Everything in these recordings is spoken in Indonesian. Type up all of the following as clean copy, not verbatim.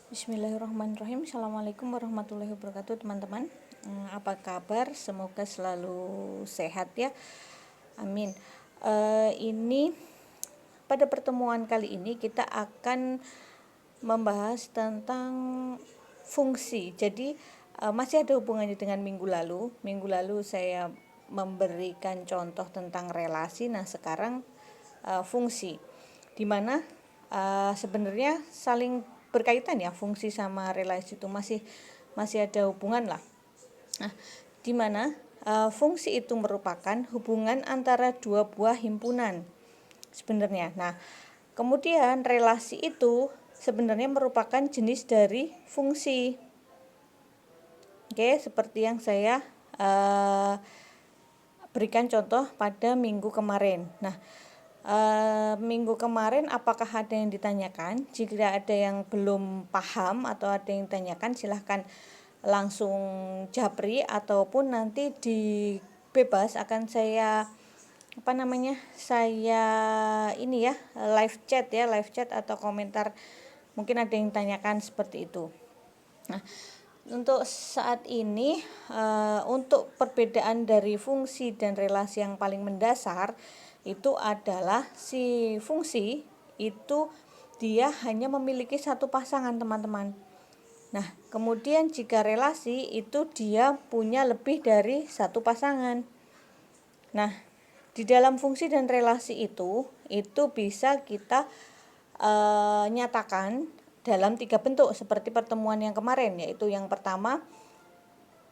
Bismillahirrahmanirrahim. Assalamualaikum warahmatullahi wabarakatuh, teman-teman. Apa kabar? Semoga selalu sehat ya. Amin. Ini pada pertemuan kali ini kita akan membahas tentang fungsi. Jadi masih ada hubungannya dengan minggu lalu. Minggu lalu saya memberikan contoh tentang relasi. Nah, sekarang fungsi, dimana sebenarnya saling berkaitan ya, fungsi sama relasi itu masih ada hubungan lah. Nah, dimana fungsi itu merupakan hubungan antara dua buah himpunan sebenarnya. Nah, kemudian relasi itu sebenarnya merupakan jenis dari fungsi. Oke, seperti yang saya berikan contoh pada minggu kemarin. Nah, minggu kemarin apakah ada yang ditanyakan? Jika ada yang belum paham atau ada yang ditanyakan, silahkan langsung japri ataupun nanti di bebas akan saya saya ini ya, live chat atau komentar, mungkin ada yang ditanyakan seperti itu. Nah, untuk saat ini untuk perbedaan dari fungsi dan relasi yang paling mendasar itu adalah si fungsi itu dia hanya memiliki satu pasangan, teman-teman. Nah, kemudian jika relasi itu dia punya lebih dari satu pasangan. Nah, di dalam fungsi dan relasi itu bisa kita nyatakan dalam 3 bentuk seperti pertemuan yang kemarin, yaitu yang pertama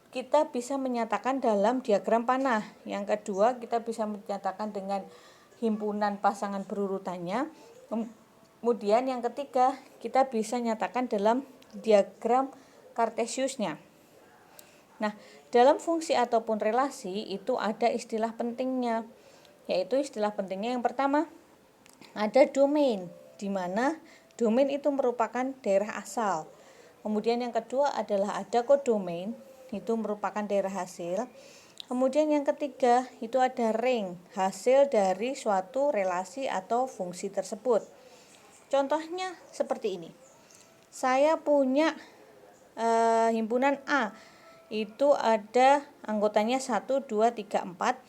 kita bisa menyatakan dalam diagram panah, yang kedua kita bisa menyatakan dengan himpunan pasangan berurutannya, kemudian yang ketiga kita bisa nyatakan dalam diagram kartesiusnya. Nah, dalam fungsi ataupun relasi itu ada istilah pentingnya, yaitu istilah pentingnya yang pertama ada domain, di mana domain itu merupakan daerah asal. Kemudian yang kedua adalah ada kodomain, itu merupakan daerah hasil. Kemudian yang ketiga itu ada ring, hasil dari suatu relasi atau fungsi tersebut. Contohnya seperti ini. Saya punya himpunan A, itu ada anggotanya 1, 2, 3, 4,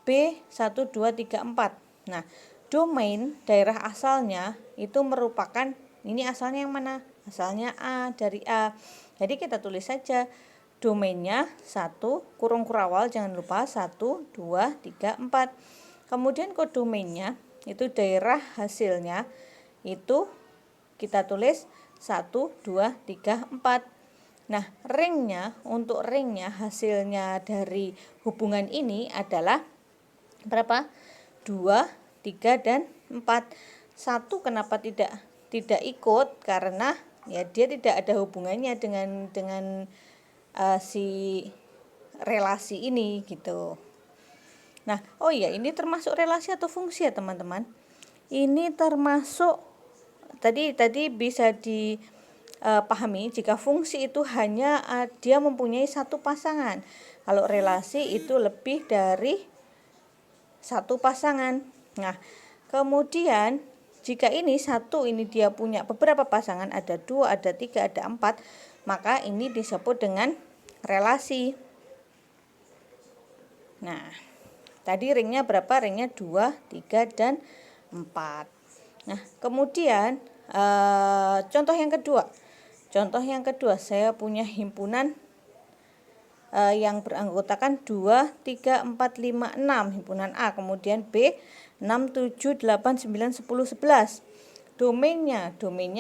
B 1, 2, 3, 4. Nah, domain daerah asalnya itu merupakan, ini asalnya yang mana? Asalnya A, dari A. Jadi kita tulis saja domainnya 1 kurung kurawal, jangan lupa 1, 2, 3, 4. Kemudian kodomainnya itu daerah hasilnya itu kita tulis 1, 2, 3, 4. Nah, untuk ringnya hasilnya dari hubungan ini adalah berapa? 2, 3, dan 4. 1 kenapa tidak ikut? Karena ya dia tidak ada hubungannya dengan si relasi ini gitu. Nah, oh iya, ini termasuk relasi atau fungsi ya, teman-teman? Ini termasuk tadi bisa dipahami jika fungsi itu hanya dia mempunyai satu pasangan. Kalau relasi itu lebih dari satu pasangan. Nah, kemudian jika ini dia punya beberapa pasangan, ada 2, ada 3, ada 4, maka ini disebut dengan relasi. Nah, tadi ringnya berapa? Ringnya 2, 3, dan 4. Nah, kemudian contoh yang kedua, saya punya himpunan yang beranggotakan 2, 3, 4, 5, 6, himpunan A. Kemudian B 6, 7, 8, 9, 10, 11. Domainnya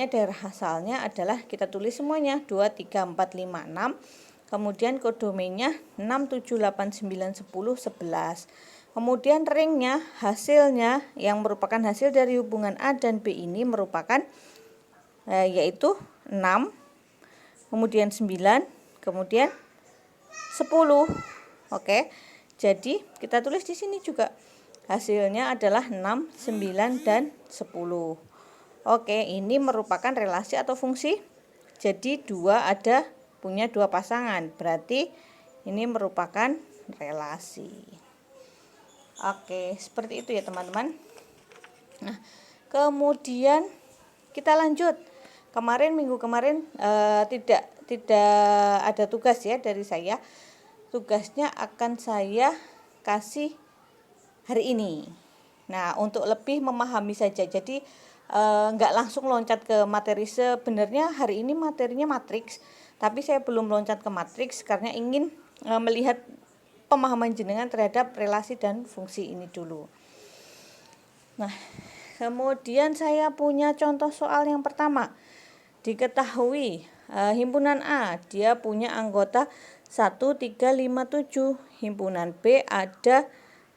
daerah asalnya adalah, kita tulis semuanya 2, 3, 4, 5, 6. Kemudian kodomainnya 6, 7, 8, 9, 10, 11. Kemudian ringnya hasilnya yang merupakan hasil dari hubungan A dan B ini merupakan yaitu 6, kemudian 9, kemudian 10. Oke. Jadi kita tulis di sini juga hasilnya adalah 6, 9, dan 10. Oke, ini merupakan relasi atau fungsi. Jadi punya dua pasangan, berarti ini merupakan relasi. Oke, seperti itu ya, teman-teman. Nah, kemudian kita lanjut minggu kemarin tidak ada tugas ya dari saya. Tugasnya akan saya kasih hari ini. Nah, untuk lebih memahami saja, jadi nggak langsung loncat ke materi. Sebenarnya hari ini materinya matriks, tapi saya belum loncat ke matriks karena ingin melihat pemahaman jenengan terhadap relasi dan fungsi ini dulu. Nah, kemudian saya punya contoh soal yang pertama. Diketahui himpunan A dia punya anggota 1, 3, 5, 7. Himpunan B ada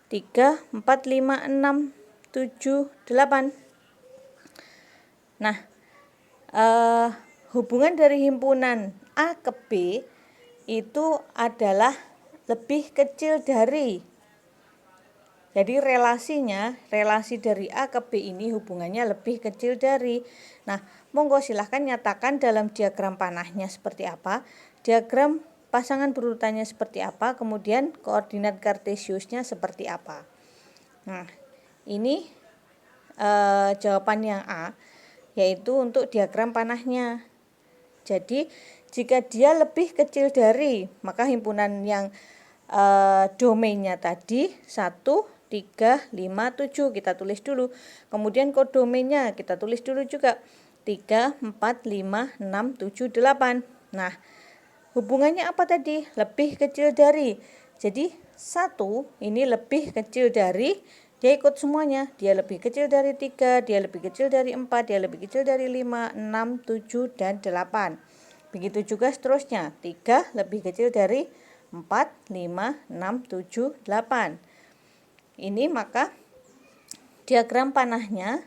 3, 4, 5, 6, 7, 8. Nah, hubungan dari himpunan A ke B itu adalah lebih kecil dari. Jadi relasi dari A ke B ini hubungannya lebih kecil dari. Nah, monggo silahkan nyatakan dalam diagram panahnya seperti apa, diagram pasangan berurutannya seperti apa, kemudian koordinat kartesiusnya seperti apa. Nah, ini jawaban yang A, yaitu untuk diagram panahnya. Jadi, jika dia lebih kecil dari, maka himpunan yang domainnya tadi 1, 3, 5, 7 kita tulis dulu. Kemudian kodomainnya kita tulis dulu juga 3, 4, 5, 6, 7, 8. Nah, hubungannya apa tadi? Lebih kecil dari. Jadi 1 ini lebih kecil dari, dia ikut semuanya. Dia lebih kecil dari 3, dia lebih kecil dari 4, dia lebih kecil dari 5, 6, 7, dan 8. Begitu juga seterusnya. 3 lebih kecil dari 4, 5, 6, 7, 8. Ini maka diagram panahnya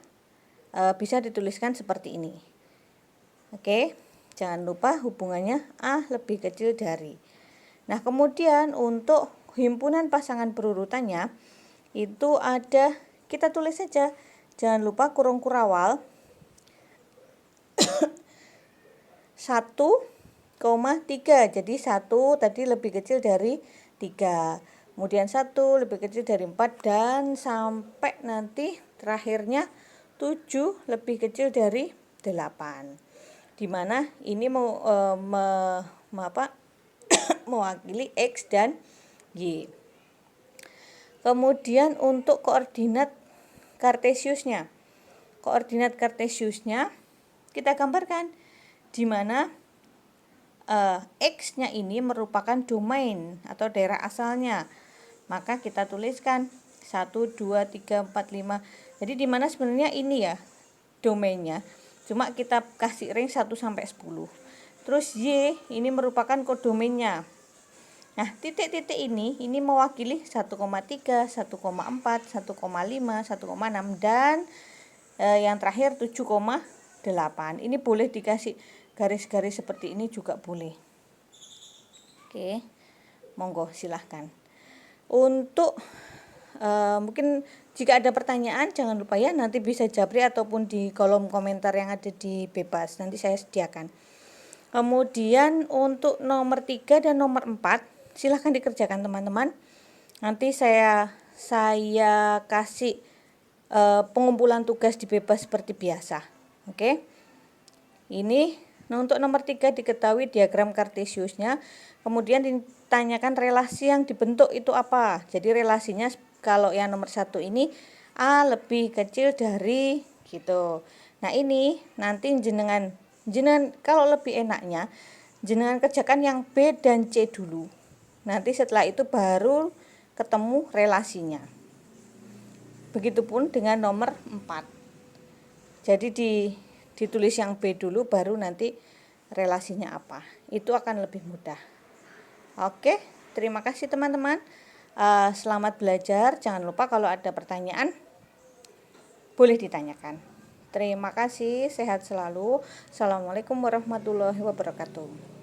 bisa dituliskan seperti ini. Oke, jangan lupa hubungannya A lebih kecil dari. Nah, kemudian untuk himpunan pasangan berurutannya itu ada, kita tulis saja, jangan lupa kurung kurawal 1,3. Jadi 1 tadi lebih kecil dari 3. Kemudian 1 lebih kecil dari 4 dan sampai nanti terakhirnya 7 lebih kecil dari 8. Dimana ini mewakili X dan Y. Kemudian untuk koordinat kartesiusnya. Koordinat kartesiusnya kita gambarkan, dimana X-nya ini merupakan domain atau daerah asalnya. Maka kita tuliskan 1, 2, 3, 4, 5. Jadi dimana sebenarnya ini ya domainnya, cuma kita kasih range 1 sampai 10. Terus Y ini merupakan kodomainnya. Nah, titik-titik ini mewakili 1,3, 1,4, 1,5, 1,6 dan yang terakhir 7,8. Ini boleh dikasih garis-garis seperti ini juga boleh. Oke, monggo silahkan. Untuk mungkin jika ada pertanyaan jangan lupa ya, nanti bisa japri ataupun di kolom komentar yang ada di bebas, nanti saya sediakan. Kemudian untuk nomor 3 dan nomor 4 silahkan dikerjakan teman-teman. Nanti saya kasih pengumpulan tugas di bebas seperti biasa. Oke. Ini untuk nomor 3 diketahui diagram kartesiusnya. Kemudian ditanyakan relasi yang dibentuk itu apa. Jadi relasinya kalau yang nomor 1 ini A lebih kecil dari gitu. Nah, ini nanti jenengan kalau lebih enaknya jenengan kerjakan yang B dan C dulu. Nanti setelah itu baru ketemu relasinya. Begitupun dengan nomor 4. Jadi ditulis yang B dulu baru nanti relasinya apa. Itu akan lebih mudah. Oke, terima kasih teman-teman. Selamat belajar. Jangan lupa kalau ada pertanyaan boleh ditanyakan. Terima kasih, sehat selalu. Assalamualaikum warahmatullahi wabarakatuh.